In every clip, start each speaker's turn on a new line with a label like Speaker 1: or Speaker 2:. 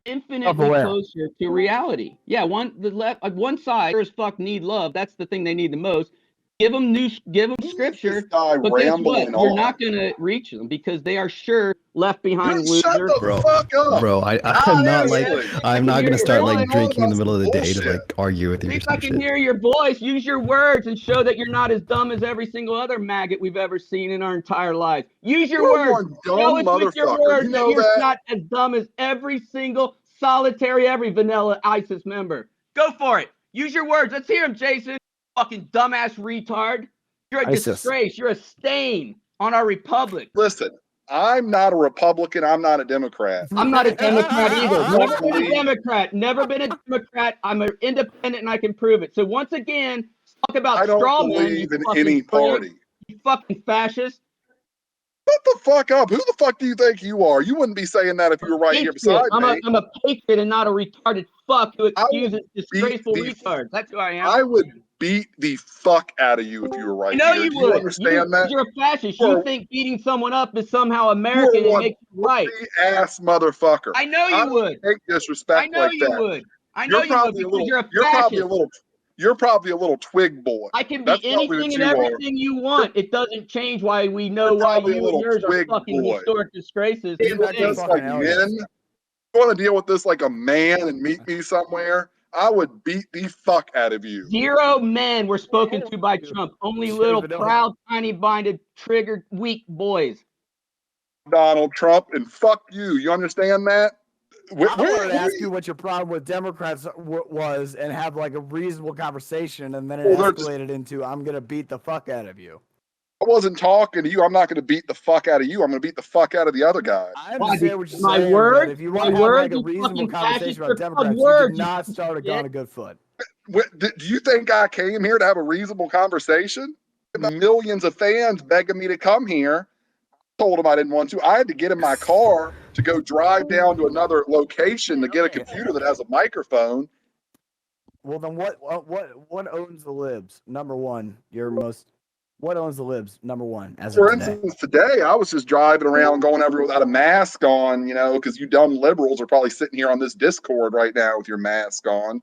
Speaker 1: infinitely closer to reality. Yeah, one side sure as fuck need love. That's the thing they need the most. Give them
Speaker 2: This
Speaker 1: scripture,
Speaker 2: guy
Speaker 1: but guess what?
Speaker 2: rambling
Speaker 1: You're
Speaker 2: on.
Speaker 1: not gonna reach them because they are sure left behind
Speaker 2: Dude, shut
Speaker 1: loser.
Speaker 2: the fuck up.
Speaker 3: Bro, I'm not like
Speaker 2: Honestly.
Speaker 3: I'm not gonna
Speaker 1: You're
Speaker 3: start like
Speaker 2: rambling on
Speaker 3: drinking in the
Speaker 2: about
Speaker 3: middle of the
Speaker 2: some
Speaker 3: day to
Speaker 2: bullshit.
Speaker 3: like argue with
Speaker 1: At
Speaker 3: you or
Speaker 1: least
Speaker 3: some
Speaker 1: I can
Speaker 3: shit.
Speaker 1: hear your voice. Use your words and show that you're not as dumb as every single other maggot we've ever seen in our entire lives. Use your
Speaker 2: You're
Speaker 1: words.
Speaker 2: one
Speaker 1: Show
Speaker 2: dumb
Speaker 1: us with your
Speaker 2: motherfucker.
Speaker 1: words
Speaker 2: You
Speaker 1: that
Speaker 2: know
Speaker 1: you're
Speaker 2: that?
Speaker 1: not as dumb as every single every vanilla ISIS member. Go for it. Use your words. Let's hear them, Jason. Fucking dumbass retard. You're a disgrace. You're a stain on our republic.
Speaker 2: Listen, I'm not a Republican. I'm not a Democrat.
Speaker 1: I'm not a Democrat either.
Speaker 2: I
Speaker 1: Never been a
Speaker 2: believe-
Speaker 1: Democrat. Never been a Democrat. I'm an independent and I can prove it. So once again, talk about
Speaker 2: I don't
Speaker 1: straw men.
Speaker 2: believe in any party.
Speaker 1: You fucking fascist.
Speaker 2: Shut the fuck up. Who the fuck do you think you are? You wouldn't be saying that if you were right here beside me.
Speaker 1: I'm a patriot and not a retarded fuck who excuses disgraceful
Speaker 2: the-
Speaker 1: retards. That's who I am.
Speaker 2: I would beat the fuck out of you if you were right
Speaker 1: I know
Speaker 2: here.
Speaker 1: you
Speaker 2: Do
Speaker 1: would.
Speaker 2: you understand that?
Speaker 1: You're a fascist.
Speaker 2: You're-
Speaker 1: You think beating someone up is somehow American and makes you right.
Speaker 2: Ass motherfucker.
Speaker 1: I know you would.
Speaker 2: Take disrespect
Speaker 1: I know
Speaker 2: like
Speaker 1: you
Speaker 2: that.
Speaker 1: would. I know you would because you're a fascist.
Speaker 2: You're probably a little twig boy.
Speaker 1: I can be
Speaker 2: That's probably
Speaker 1: anything
Speaker 2: what
Speaker 1: and
Speaker 2: you are.
Speaker 1: everything you want. It doesn't change why we know
Speaker 2: You're
Speaker 1: why
Speaker 2: probably a
Speaker 1: you and
Speaker 2: little
Speaker 1: yours are
Speaker 2: twig
Speaker 1: fucking
Speaker 2: boy.
Speaker 1: historic disgraces.
Speaker 2: Deal with this like men. You want to deal with this like a man and meet me somewhere? I would beat the fuck out of you.
Speaker 1: 0 men were spoken to by Trump. Only little proud, tiny-minded, triggered, weak boys.
Speaker 2: Donald Trump and fuck you. You understand that?
Speaker 4: I wanted to ask you what your problem with Democrats was and have like a reasonable conversation, and then it escalated into I'm gonna beat the fuck out of you.
Speaker 2: I wasn't talking to you. I'm not going to beat the fuck out of you. I'm going to beat the fuck out of the other guy.
Speaker 4: I understand what you're
Speaker 1: My
Speaker 4: saying,
Speaker 1: word,
Speaker 4: but if you want to
Speaker 1: my
Speaker 4: have
Speaker 1: word,
Speaker 4: like a
Speaker 1: you
Speaker 4: reasonable
Speaker 1: fucking
Speaker 4: conversation about
Speaker 1: fascist
Speaker 4: Democrats, you
Speaker 1: word,
Speaker 4: did not start on a good foot.
Speaker 2: Do you think I came here to have a reasonable conversation? Millions of fans begging me to come here. I told them I didn't want to. I had to get in my car to go drive down to another location to get a computer that has a microphone.
Speaker 4: Well, then what owns the libs? Number one, what owns the libs? Number one, as
Speaker 2: For
Speaker 4: of today.
Speaker 2: instance, today I was just driving around going everywhere without a mask on, because you dumb liberals are probably sitting here on this Discord right now with your mask on.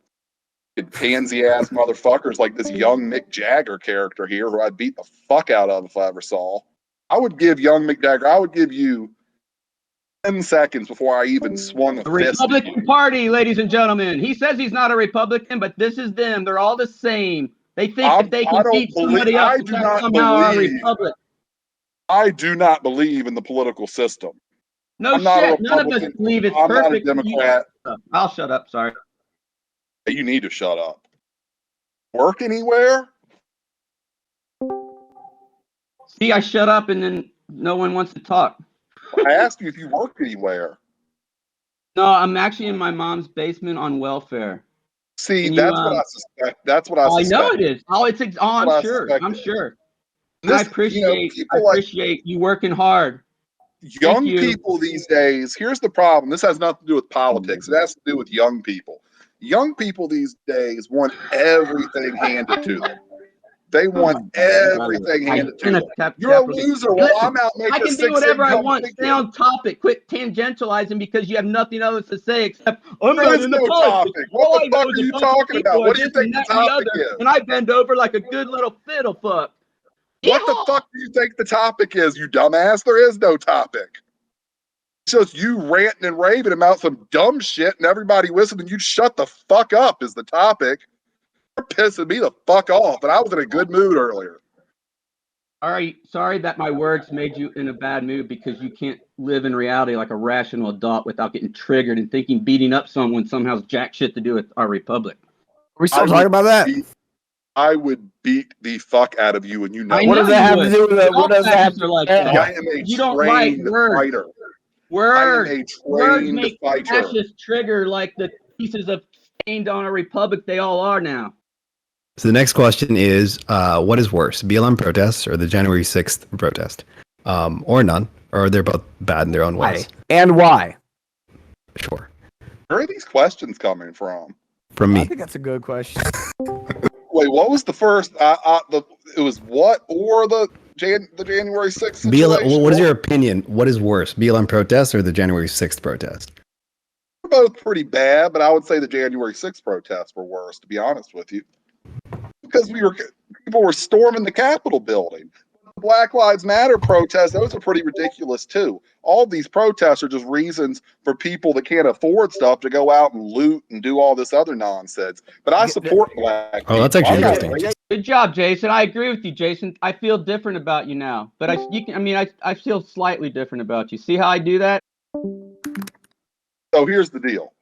Speaker 2: Pansy ass motherfuckers like this young Mick Jagger character here who I'd beat the fuck out of if I ever saw. I would give young Mick Jagger, I would give you 10 seconds before I even swung a
Speaker 1: The
Speaker 2: fist.
Speaker 1: Republican Party, ladies and gentlemen. He says he's not a Republican, but this is them. They're all the same. They think that they can beat somebody up and somehow a republic.
Speaker 2: I do not believe in the political system.
Speaker 1: No shit. None of us believe it's
Speaker 2: I'm
Speaker 1: perfect.
Speaker 2: not a Democrat.
Speaker 1: I'll shut up. Sorry.
Speaker 2: You need to shut up. Work anywhere?
Speaker 1: See, I shut up and then no one wants to talk.
Speaker 2: I asked you if you work anywhere.
Speaker 1: No, I'm actually in my mom's basement on welfare.
Speaker 2: See, that's what I suspect. That's what I suspect.
Speaker 1: I know it is. I'm sure. I'm sure. I appreciate you working hard.
Speaker 2: Young people these days, here's the problem. This has nothing to do with politics. It has to do with young people. Young people these days want everything handed to them. They want everything handed to them. You're a loser. Well, I'm out making
Speaker 1: I can do whatever I want. Stay on topic. Quit tangentializing because you have nothing else to say except
Speaker 2: there is no topic. What the fuck are you talking about? What do you think the topic is?
Speaker 1: And I bend over like a good little fiddle fuck.
Speaker 2: What the fuck do you think the topic is, you dumbass? There is no topic. It's just you ranting and raving about some dumb shit and everybody listening. You shut the fuck up is the topic. You're pissing me the fuck off, and I was in a good mood earlier.
Speaker 1: All right, sorry that my words made you in a bad mood because you can't live in reality like a rational adult without getting triggered and thinking beating up someone somehow has jack shit to do with our republic.
Speaker 4: Are we still talking about that?
Speaker 2: I would beat the fuck out of you, and you know.
Speaker 4: What does that have to do with it? What does that have to do with
Speaker 2: that? I am a
Speaker 1: you don't like words.
Speaker 2: Fighter.
Speaker 1: Words make fascists trigger like the pieces of stained on a republic they all are now.
Speaker 3: So the next question is, what is worse, BLM protests or the January 6th protest? Or none, or they're both bad in their own ways.
Speaker 4: And why?
Speaker 3: Sure.
Speaker 2: Where are these questions coming from?
Speaker 3: From me.
Speaker 4: I think that's a good question.
Speaker 2: Wait, what was the first? It was what or the January 6th situation?
Speaker 3: What is your opinion? What is worse, BLM protests or the January 6th protest?
Speaker 2: both pretty bad, but I would say the January 6th protests were worse, to be honest with you, because people were storming the Capitol building. The Black Lives Matter protests, those are pretty ridiculous too. All these protests are just reasons for people that can't afford stuff to go out and loot and do all this other nonsense. But I support black people.
Speaker 3: Oh, that's actually interesting.
Speaker 1: Good job, Jason. I agree with you, Jason. I feel different about you now, but I feel slightly different about you. See how I do that?
Speaker 2: So here's the deal.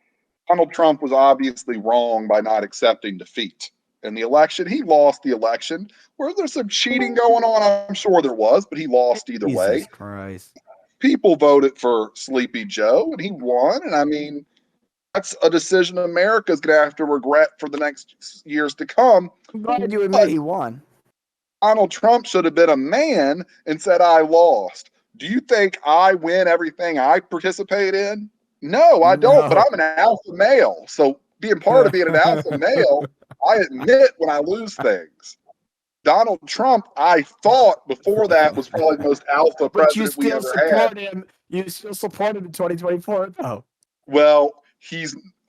Speaker 2: Donald Trump was obviously wrong by not accepting defeat in the election. He lost the election. Where there's some cheating going on, I'm sure there was, but he lost either way.
Speaker 4: Jesus Christ.
Speaker 2: People voted for Sleepy Joe, and he won. And I mean, that's a decision America's going to have to regret for the next years to come.
Speaker 4: I'm glad you admit he won.
Speaker 2: Donald Trump should have been a man and said, I lost. Do you think I win everything I participate in? No, I don't, but I'm an alpha male. So being part of being an alpha male, I admit when I lose things. Donald Trump, I thought before that was probably the most alpha president we ever had.
Speaker 4: You still support him in 2024, though.
Speaker 2: Well,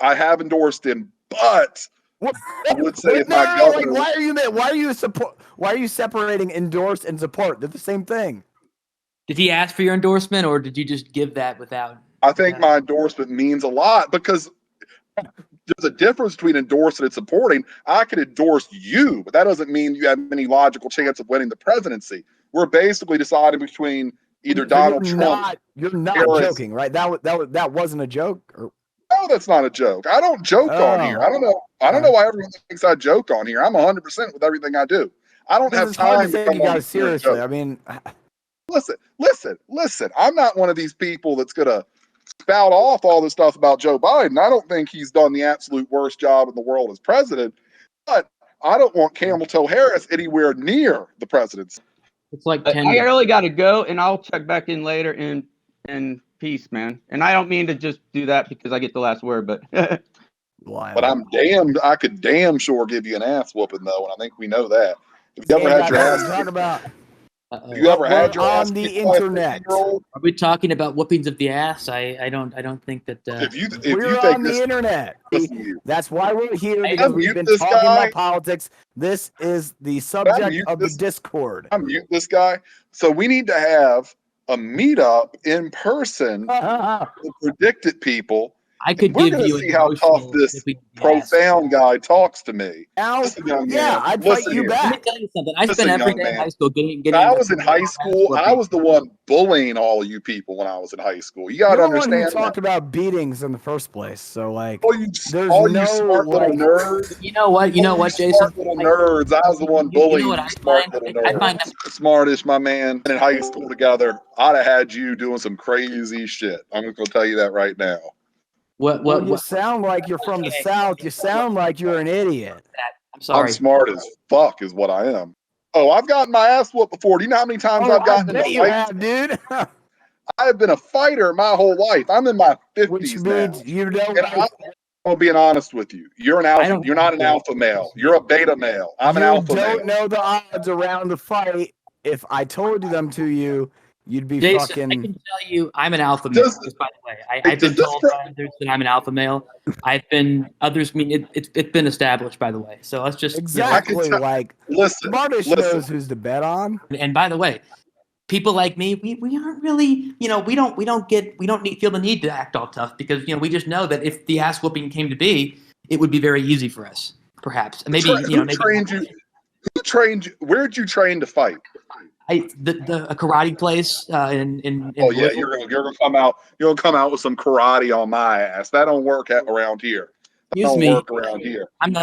Speaker 2: I have endorsed him, but I would say if my governor.
Speaker 4: Why are you separating endorse and support? They're the same thing.
Speaker 5: Did he ask for your endorsement, or did you just give that without?
Speaker 2: I think my endorsement means a lot because there's a difference between endorsing and supporting. I could endorse you, but that doesn't mean you have any logical chance of winning the presidency. We're basically deciding between either Donald Trump.
Speaker 4: You're not joking, right? That wasn't a joke.
Speaker 2: No, that's not a joke. I don't joke on here. I don't know why everyone thinks I joke on here. I'm 100% with everything I do. I don't have time to come on
Speaker 4: seriously. I mean,
Speaker 2: listen. I'm not one of these people that's gonna spout off all this stuff about Joe Biden. I don't think he's done the absolute worst job in the world as president, but I don't want Camel Toe Harris anywhere near the presidency.
Speaker 5: It's like
Speaker 1: I really got to go, and I'll check back in later in peace, man. And I don't mean to just do that because I get the last word, but
Speaker 2: but I could damn sure give you an ass whooping though, and I think we know that. If you ever had your ass
Speaker 4: talk about
Speaker 2: you ever had your ass
Speaker 4: on the internet?
Speaker 5: Are we talking about whoopings of the ass? I don't think that.
Speaker 2: If
Speaker 4: we're
Speaker 2: you think
Speaker 4: on the internet. That's why we're here,
Speaker 2: Hey,
Speaker 4: because we've been talking about politics. This is the subject of the Discord.
Speaker 2: I mute this guy. So we need to have a meetup in person with predicted people.
Speaker 5: I could
Speaker 2: We're
Speaker 5: give
Speaker 2: gonna
Speaker 5: you
Speaker 2: see how tough this profound guy talks to me.
Speaker 4: I'd fight you back.
Speaker 5: Let me tell you something. I spent every day in high school getting.
Speaker 2: When I was in high school, I was the one bullying all of you people when I was in high school. You gotta understand.
Speaker 4: You're the one who talked about beatings in the first place. So like,
Speaker 2: you smart little nerds.
Speaker 5: You know what, Jason?
Speaker 2: Smart little nerds. I was the one bullying
Speaker 5: what I
Speaker 2: smart
Speaker 5: find?
Speaker 2: little nerds.
Speaker 5: I find that
Speaker 2: Smartish, my man. In high school together, I'd have had you doing some crazy shit. I'm just gonna tell you that right now.
Speaker 4: You sound like you're from the South. You sound like you're an idiot.
Speaker 5: I'm sorry.
Speaker 2: I'm smart as fuck is what I am. Oh, I've gotten my ass whooped before. Do you know how many times I've gotten into fights?
Speaker 4: Dude.
Speaker 2: I have been a fighter my whole life. I'm in my 50s
Speaker 4: Which
Speaker 2: now.
Speaker 4: means you don't.
Speaker 2: I'm being honest with you. You're an alpha. You're not an alpha male. You're a beta male. I'm an alpha male.
Speaker 4: You don't know the odds around the fight. If I told them to you, you'd be
Speaker 5: Jason,
Speaker 4: fucking.
Speaker 5: I can tell you, I'm an alpha male. Just by the way, I've been told by others that I'm an alpha male. I've been others. I mean, it's been established, by the way. So let's just
Speaker 4: exactly like Smartish knows who's to bet on.
Speaker 5: And by the way, people like me, we aren't really, we don't feel the need to act all tough because we just know that if the ass whooping came to be, it would be very easy for us, perhaps. And maybe
Speaker 2: Who trained you? Who trained you? Where did you train to fight?
Speaker 5: A karate place in
Speaker 2: oh yeah, you're gonna come out. You're gonna come out with some karate on my ass. That don't work around here. That
Speaker 5: Excuse me.
Speaker 2: work around here.
Speaker 5: I'm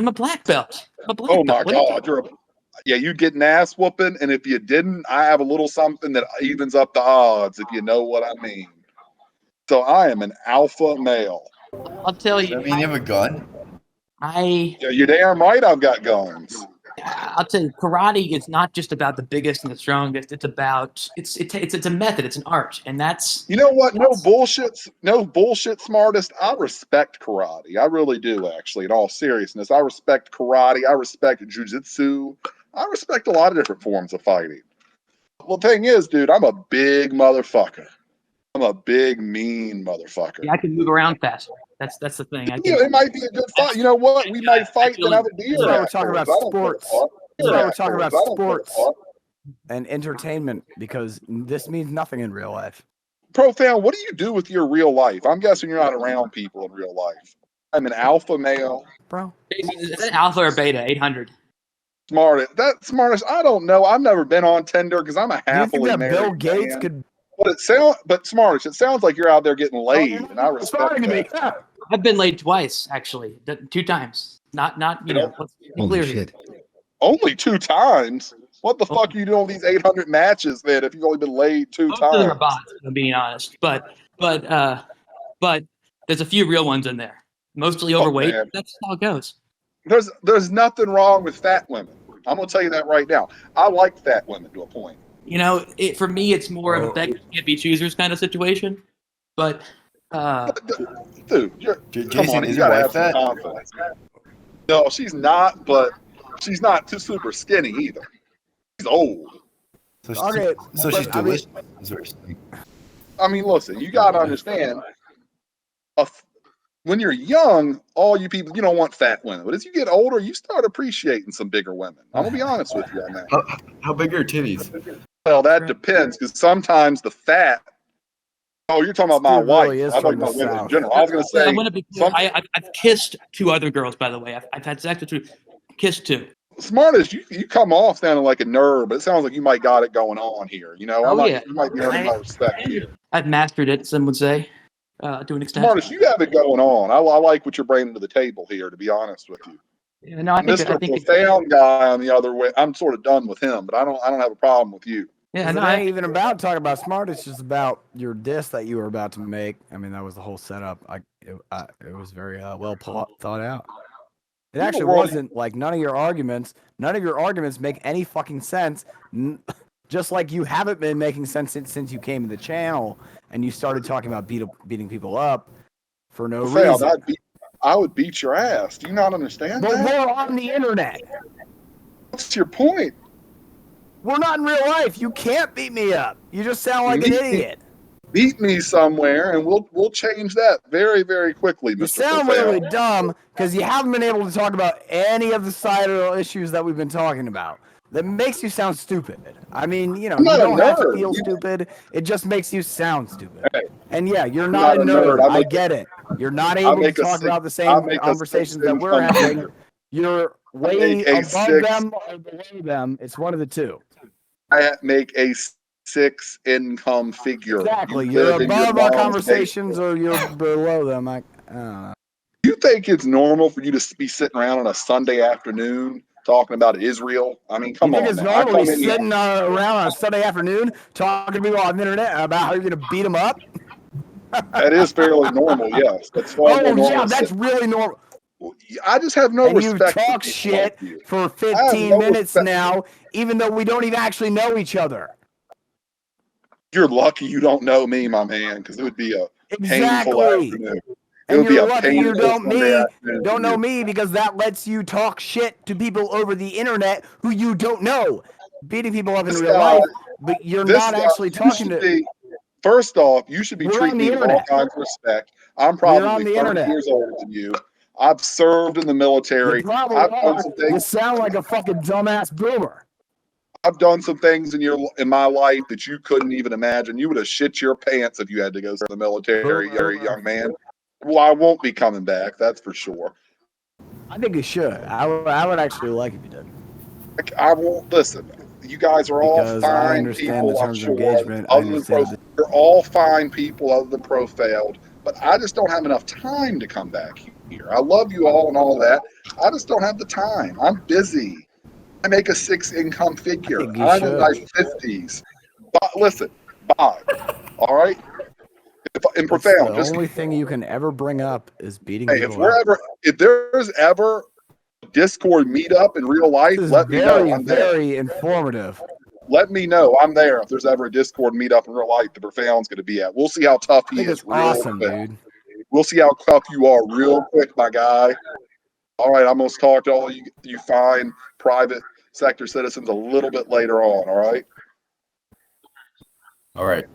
Speaker 5: a black belt.
Speaker 2: Oh my god, you'd get an ass whooping, and if you didn't, I have a little something that evens up the odds, if you know what I mean. So I am an alpha male.
Speaker 5: I'll tell you.
Speaker 6: I mean, you have a gun?
Speaker 2: Yeah, you're damn right. I've got guns.
Speaker 5: I'll tell you, karate is not just about the biggest and the strongest. It's about it's a method. It's an art, and that's
Speaker 2: what? No bullshit, smartest. I respect karate. I really do, actually. In all seriousness, I respect karate. I respect jujitsu. I respect a lot of different forms of fighting. Well, the thing is, dude, I'm a big motherfucker. I'm a big, mean motherfucker.
Speaker 5: Yeah, I can move around faster. That's the thing.
Speaker 2: It might be a good fight. You know what? We might fight and have a beer.
Speaker 4: That's why we're talking about sports. That's why we're talking about sports
Speaker 2: sports.
Speaker 4: and entertainment, because this means nothing in real life.
Speaker 2: Profound, what do you do with your real life? I'm guessing you're not around people in real life. I'm an alpha male.
Speaker 4: Bro.
Speaker 5: Is that alpha or beta? 800.
Speaker 2: Smartest. I don't know. I've never been on Tinder because I'm a
Speaker 4: Do you think
Speaker 2: happily
Speaker 4: that
Speaker 2: married
Speaker 4: Bill Gates
Speaker 2: man.
Speaker 4: could?
Speaker 2: But smartest. It sounds like you're out there getting laid, and I respect that.
Speaker 5: I've been laid twice, actually. 2 times. Not you know. Let's be
Speaker 3: Holy
Speaker 5: clear
Speaker 3: shit.
Speaker 5: here.
Speaker 2: Only 2 times. What the fuck are you doing with these 800 matches then? If you've only been laid 2
Speaker 5: Most of them are
Speaker 2: times,
Speaker 5: bots, if I'm being honest. But there's a few real ones in there. Mostly overweight.
Speaker 2: man.
Speaker 5: That's how it goes.
Speaker 2: there's nothing wrong with fat women. I'm gonna tell you that right now. I like fat women to a point.
Speaker 5: You know, for me, it's more of a beggars can't be choosers kind of situation. But
Speaker 2: Dude, come on, you gotta have some confidence. No, she's not, but she's not too super skinny either. She's old.
Speaker 6: So she's delicious.
Speaker 2: I mean, listen, you gotta understand. When you're young, all you people, you don't want fat women. But as you get older, you start appreciating some bigger women. I'm gonna be honest with you on that.
Speaker 6: How big are your titties?
Speaker 2: Well, that depends, because sometimes the fat. Oh, you're talking about my
Speaker 4: Dude
Speaker 2: wife.
Speaker 4: really is
Speaker 2: I'm talking
Speaker 4: from the
Speaker 2: about women in
Speaker 4: South.
Speaker 2: general. I was gonna say.
Speaker 5: I'm going to be clear. I've kissed 2 other girls, by the way. I've had sex with 2. Kissed 2.
Speaker 2: Smartest, you come off sounding like a nerd, but it sounds like you might got it going on here. You know,
Speaker 5: Yeah.
Speaker 2: you might be earning my respect here.
Speaker 5: I've mastered it, some would say, to an extent.
Speaker 2: Smartest, you have it going on. I like what you're bringing to the table here, to be honest with you.
Speaker 5: Yeah, no, I think
Speaker 2: Mr. Profound guy on the other way, I'm sort of done with him, but I don't have a problem with you.
Speaker 5: Yeah,
Speaker 4: It
Speaker 5: no,
Speaker 4: ain't even about talking about smart. It's just about your diss that you were about to make. I mean, that was the whole setup. It was very well thought out. It actually wasn't like none of your arguments make any fucking sense. Just like you haven't been making sense since you came to the channel and you started talking about beating people up for no reason.
Speaker 2: I would beat your ass. Do you not understand
Speaker 4: But
Speaker 2: that?
Speaker 4: we're on the internet.
Speaker 2: What's your point?
Speaker 4: We're not in real life. You can't beat me up. You just sound like an idiot.
Speaker 2: Beat me somewhere, and we'll change that very, very quickly, Mr.
Speaker 4: You sound
Speaker 2: Profound.
Speaker 4: really dumb because you haven't been able to talk about any of the societal issues that we've been talking about. That makes you sound stupid. I mean, you know,
Speaker 2: I'm
Speaker 4: you
Speaker 2: not a
Speaker 4: don't have to
Speaker 2: nerd.
Speaker 4: feel stupid. It just makes you sound stupid.
Speaker 2: Hey,
Speaker 4: And yeah, you're not a nerd. I get it. You're not able to talk about the same conversations that we're having. You're way above them or below them. It's one of the two.
Speaker 2: I make a 6 income figure.
Speaker 4: Exactly.
Speaker 2: You
Speaker 4: You're
Speaker 2: live in your
Speaker 4: above our
Speaker 2: mom's
Speaker 4: conversations or you're below them.
Speaker 2: You think it's normal for you to be sitting around on a Sunday afternoon talking about Israel? I mean, come
Speaker 4: you
Speaker 2: on.
Speaker 4: think it's
Speaker 2: now.
Speaker 4: normal to be sitting around on a Sunday afternoon talking to people on the internet about how you're going to beat them up?
Speaker 2: That is fairly normal, yes. That's far more normal.
Speaker 4: Yeah, that's really normal.
Speaker 2: I just have no
Speaker 4: And you
Speaker 2: respect.
Speaker 4: talk
Speaker 2: for
Speaker 4: shit
Speaker 2: you.
Speaker 4: for 15
Speaker 2: no
Speaker 4: minutes
Speaker 2: respect.
Speaker 4: now, even though we don't even actually know each other.
Speaker 2: You're lucky you don't know me, my man, because it would be a painful
Speaker 4: Exactly.
Speaker 2: afternoon. It
Speaker 4: And
Speaker 2: would be
Speaker 4: you're
Speaker 2: a
Speaker 4: lucky you
Speaker 2: painful Sunday afternoon
Speaker 4: don't
Speaker 2: for
Speaker 4: know
Speaker 2: you.
Speaker 4: me because that lets you talk shit to people over the internet who you don't know. Beating people up in
Speaker 2: This
Speaker 4: real
Speaker 2: guy-
Speaker 4: life, but you're
Speaker 2: This
Speaker 4: not
Speaker 2: guy-
Speaker 4: actually
Speaker 2: you
Speaker 4: talking
Speaker 2: should
Speaker 4: to.
Speaker 2: be- First off, you should be
Speaker 4: We're on
Speaker 2: treating
Speaker 4: the
Speaker 2: me with all
Speaker 4: internet.
Speaker 2: kinds of respect. I'm
Speaker 4: on
Speaker 2: probably
Speaker 4: the
Speaker 2: 30
Speaker 4: internet.
Speaker 2: years older than you. I've served in the military.
Speaker 4: You probably
Speaker 2: I've done
Speaker 4: are.
Speaker 2: some
Speaker 4: You
Speaker 2: things.
Speaker 4: sound like a fucking dumbass boomer.
Speaker 2: I've done some things in my life that you couldn't even imagine. You would have shit your pants if you had to go to the military, you're a young man. Well, I won't be coming back. That's for sure.
Speaker 4: I think you should. I would actually like if you did.
Speaker 2: I won't listen. You guys are all
Speaker 4: Because I
Speaker 2: fine
Speaker 4: understand the
Speaker 2: people. I'm
Speaker 4: terms of
Speaker 2: sure.
Speaker 4: engagement. I
Speaker 2: Other than
Speaker 4: understand
Speaker 2: you're all fine people, other than Profailed. But I just don't have enough time to come back here. I love you all and all that. I just don't have the time. I'm busy. I make a 6 income figure.
Speaker 4: think you
Speaker 2: I'm in
Speaker 4: should.
Speaker 2: my 50s. But listen, bye. All right. In Profound,
Speaker 4: the
Speaker 2: just
Speaker 4: only thing you can ever bring up is beating
Speaker 2: hey,
Speaker 4: people up.
Speaker 2: if there's ever a Discord meetup in real life,
Speaker 4: This is
Speaker 2: let me know.
Speaker 4: very,
Speaker 2: I'm there.
Speaker 4: very informative.
Speaker 2: Let me know. I'm there. If there's ever a Discord meetup in real life, the Profound's going to be at. We'll see how tough
Speaker 4: I
Speaker 2: he
Speaker 4: think
Speaker 2: is.
Speaker 4: it's
Speaker 2: Real
Speaker 4: awesome,
Speaker 2: quick.
Speaker 4: dude.
Speaker 2: We'll see how tough you are real quick, my guy. All right, I'm going to talk to all you fine private sector citizens a little bit later on, all right?
Speaker 6: All right.